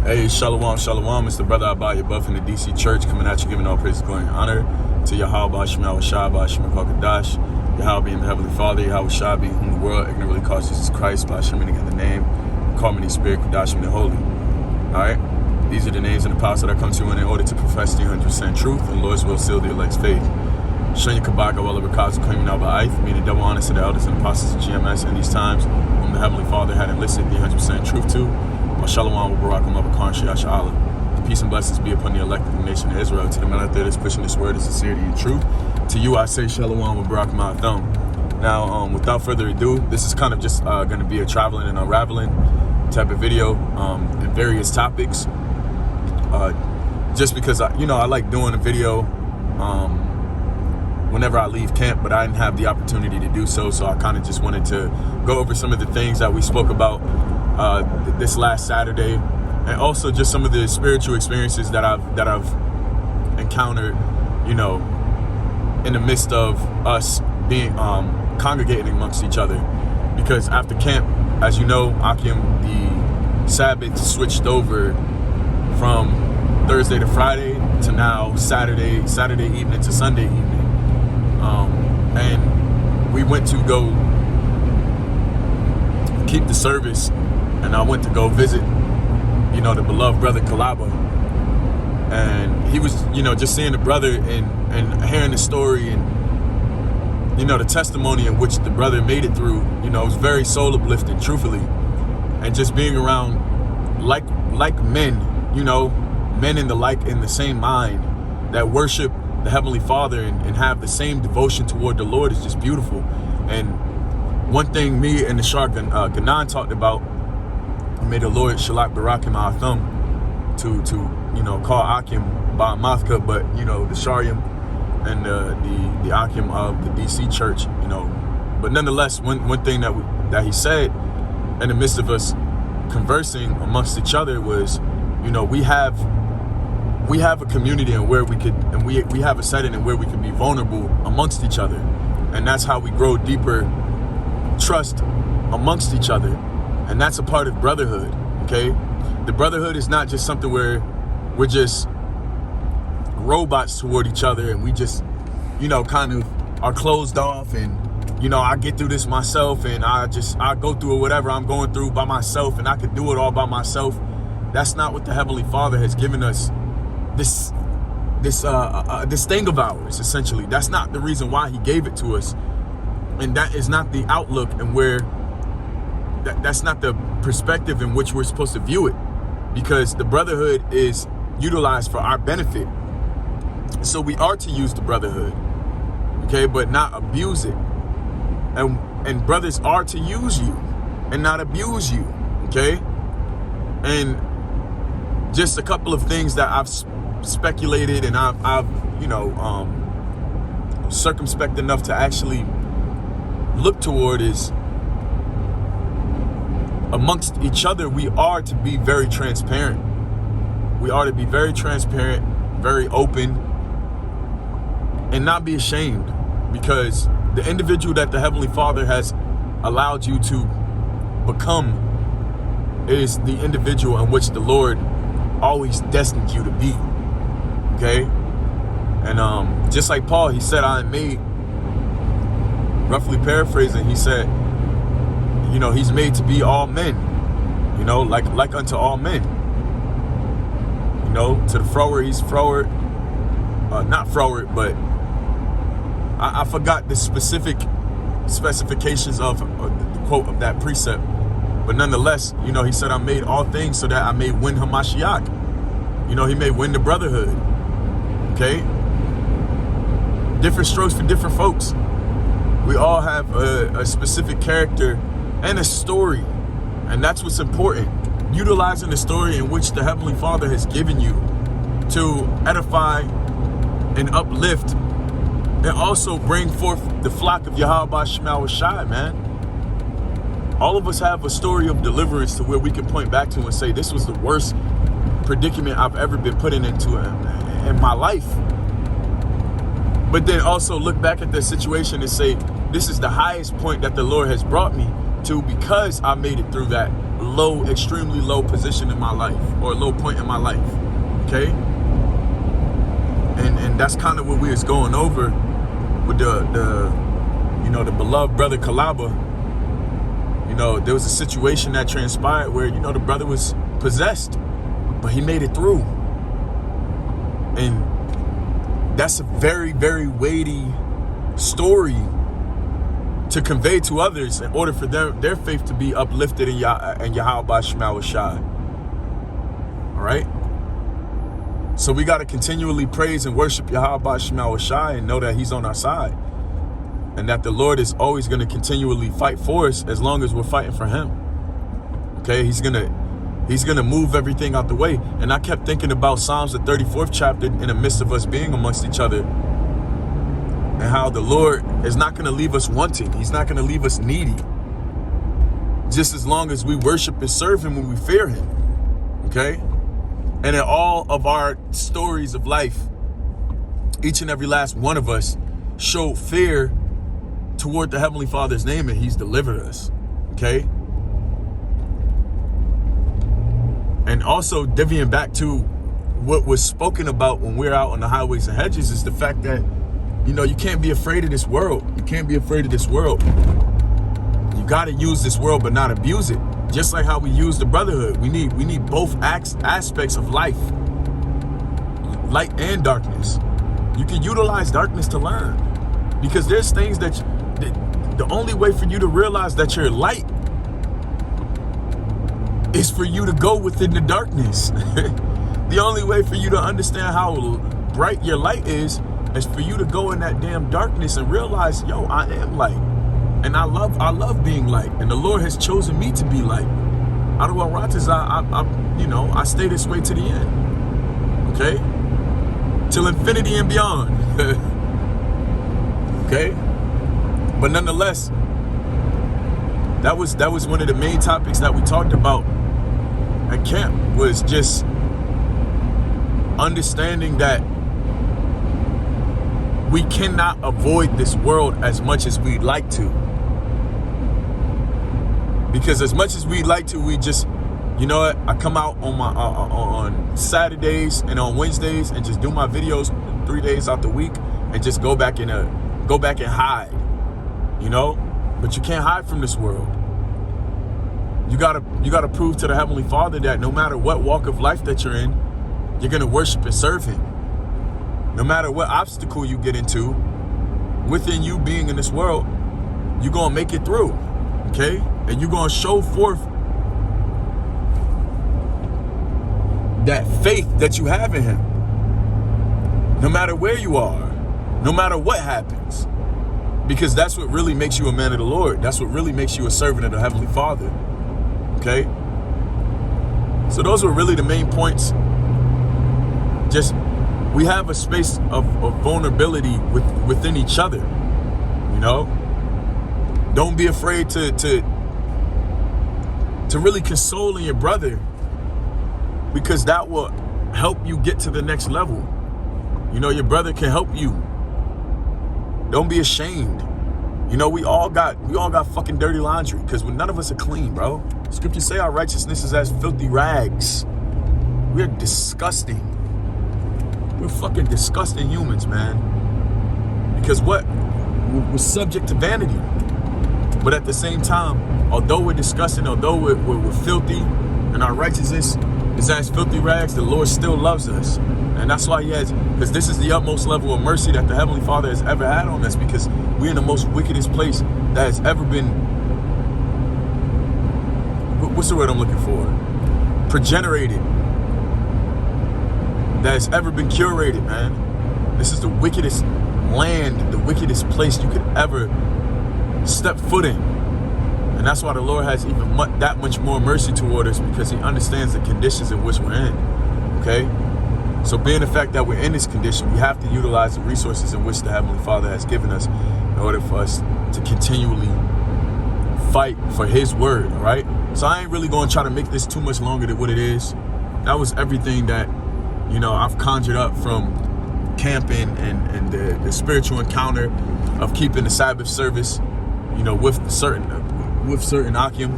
Hey, shalom, shalom. It's the brother Abaya Buff in the DC church coming at you, giving all praise, glory, and honor to Yahweh Shema Shai Bashim Kadash, Yahweh being the Heavenly Father, Yahweh Shabi, whom the world ignorantly calls Jesus Christ, Bashim in the name, Karmini Spirit, Kadashim the Holy. Alright? These are the names and the powers that I come to in order to profess the 100% truth, and Lord's will seal the elect's faith. Shanya Kabaka Wallabakazu claiming out by Ith, meaning double honors to the elders and apostles of GMS in these times, whom the Heavenly Father had enlisted the 100% truth to. Shalom wa barakum abakan shi'asha Allah. Peace and blessings be upon the elected nation of Israel. To the man out there that's pushing this word of sincerity and truth. To you I say shalom wa barakum ma'atham. Now, without further ado, this is kind of just going to be a traveling and unraveling type of video in various topics. Just because I like doing a video whenever I leave camp, but I didn't have the opportunity to do so. So I kind of just wanted to go over some of the things that we spoke about this last Saturday, and also just some of the spiritual experiences that I've encountered, in the midst of us being congregating amongst each other. Because after camp, as you know, Akim, the Sabbath switched over from Thursday to Friday to now Saturday evening to Sunday evening, and we went to go keep the service. And I went to go visit, the beloved brother Kalaba. And he was, just seeing the brother and hearing the story and, the testimony in which the brother made it through, it was very soul uplifting, truthfully. And just being around like men, men in the same mind that worship the Heavenly Father and have the same devotion toward the Lord is just beautiful. And one thing me and the Shark Ganan talked about, may the Lord Shalak Barakim Atham to call Akim by Mathka, but the Sharyam and the Akim of the DC church, but nonetheless, one thing that he said in the midst of us conversing amongst each other was, we have a community and where we could, and we have a setting and where we can be vulnerable amongst each other, and that's how we grow deeper trust amongst each other. And that's a part of brotherhood, okay? The brotherhood is not just something where we're just robots toward each other and we just, kind of are closed off and, I get through this myself and I go through whatever I'm going through by myself and I could do it all by myself. That's not what the Heavenly Father has given us, this thing of ours, essentially. That's not the reason why He gave it to us. And that is not the outlook and where that's not the perspective in which we're supposed to view it, because the brotherhood is utilized for our benefit. So we are to use the brotherhood, okay, but not abuse it. And brothers are to use you and not abuse you, okay? And just a couple of things that I've speculated and I've circumspect enough to actually look toward is, amongst each other, we are to be very transparent. We are to be very transparent, very open, and not be ashamed, because the individual that the Heavenly Father has allowed you to become is the individual in which the Lord always destined you to be, okay? And just like Paul, he said, I am made, roughly paraphrasing, he said, He's made to be all men, like unto all men. To the frower, he's froward. Not froward, but I forgot the specific specifications of the quote of that precept. But nonetheless, he said, I made all things so that I may win Hamashiach. He may win the brotherhood. Okay? Different strokes for different folks. We all have a specific character and a story, and that's what's important. Utilizing the story in which the Heavenly Father has given you to edify and uplift, and also bring forth the flock of Yahweh Shema Shai, man. All of us have a story of deliverance to where we can point back to and say, this was the worst predicament I've ever been put into in my life. But then also look back at the situation and say, this is the highest point that the Lord has brought me to, because I made it through that low, extremely low position in my life, or a low point in my life. Okay? And that's kind of what we was going over with the beloved brother Kalaba. There was a situation that transpired where, the brother was possessed, but he made it through. And that's a very, very weighty story to convey to others in order for their faith to be uplifted in Yahweh Shema Shai. All right? So we got to continually praise and worship Yahweh Shema Shai and know that he's on our side. And that the Lord is always going to continually fight for us as long as we're fighting for him. Okay? He's going to move everything out the way. And I kept thinking about Psalms, the 34th chapter, in the midst of us being amongst each other. And how the Lord is not going to leave us wanting. He's not going to leave us needy. Just as long as we worship and serve him when we fear him. Okay? And in all of our stories of life, each and every last one of us showed fear toward the Heavenly Father's name, and he's delivered us. Okay? And also divvying back to what was spoken about when we're out on the highways and hedges is the fact that, you can't be afraid of this world. You can't be afraid of this world. You got to use this world but not abuse it. Just like how we use the brotherhood. We need both aspects of life. Light and darkness. You can utilize darkness to learn. Because there's things that the only way for you to realize that you're light is for you to go within the darkness. The only way for you to understand how bright your light is for you to go in that damn darkness and realize, I am light. And I love being light. And the Lord has chosen me to be light. I stay this way to the end. Okay? Till infinity and beyond. Okay? But nonetheless, that was one of the main topics that we talked about at camp, was just understanding that we cannot avoid this world as much as we'd like to. Because as much as we'd like to, we just, I come out on my on Saturdays and on Wednesdays and just do my videos 3 days out the week and just go back and hide. But you can't hide from this world. You gotta prove to the Heavenly Father that no matter what walk of life that you're in, you're gonna worship and serve him. No matter what obstacle you get into within you being in this world, you're gonna make it through. Okay? And you're gonna show forth that faith that you have in him. No matter where you are, no matter what happens. Because that's what really makes you a man of the Lord. That's what really makes you a servant of the Heavenly Father. Okay? So those were really the main points. Just, we have a space of vulnerability within each other. Don't be afraid to really console your brother, because that will help you get to the next level. Your brother can help you. Don't be ashamed. We all got fucking dirty laundry, because none of us are clean, bro. Scriptures say our righteousness is as filthy rags. We're disgusting. We're fucking disgusting humans, man. Because we're subject to vanity. But at the same time, although we're disgusting, although we're filthy, and our righteousness is as filthy rags, the Lord still loves us. And that's why because this is the utmost level of mercy that the Heavenly Father has ever had on us, because we're in the most wickedest place that has ever been, what's the word I'm looking for? Progenerated. That has ever been curated, man. This is the wickedest land, the wickedest place you could ever step foot in. And that's why the Lord has even that much more mercy toward us, because he understands the conditions in which we're in. Okay? So being the fact that we're in this condition, we have to utilize the resources in which the Heavenly Father has given us in order for us to continually fight for his word, all right? So I ain't really going to try to make this too much longer than what it is. That was everything that, I've conjured up from camping and the spiritual encounter of keeping the Sabbath service, with certain Akim,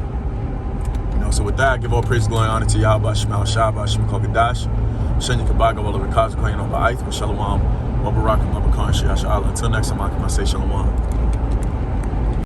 So with that, I give all praise, glory, and honor to Yahweh, Shemal Shabbat, Shem Kogadash, Shen Yikabaga, Walla Rakaza, Koyin, Oba Aith, Shalom, Wabarak, Wabakan, Shiasha Allah. Until next time, I say Shalom.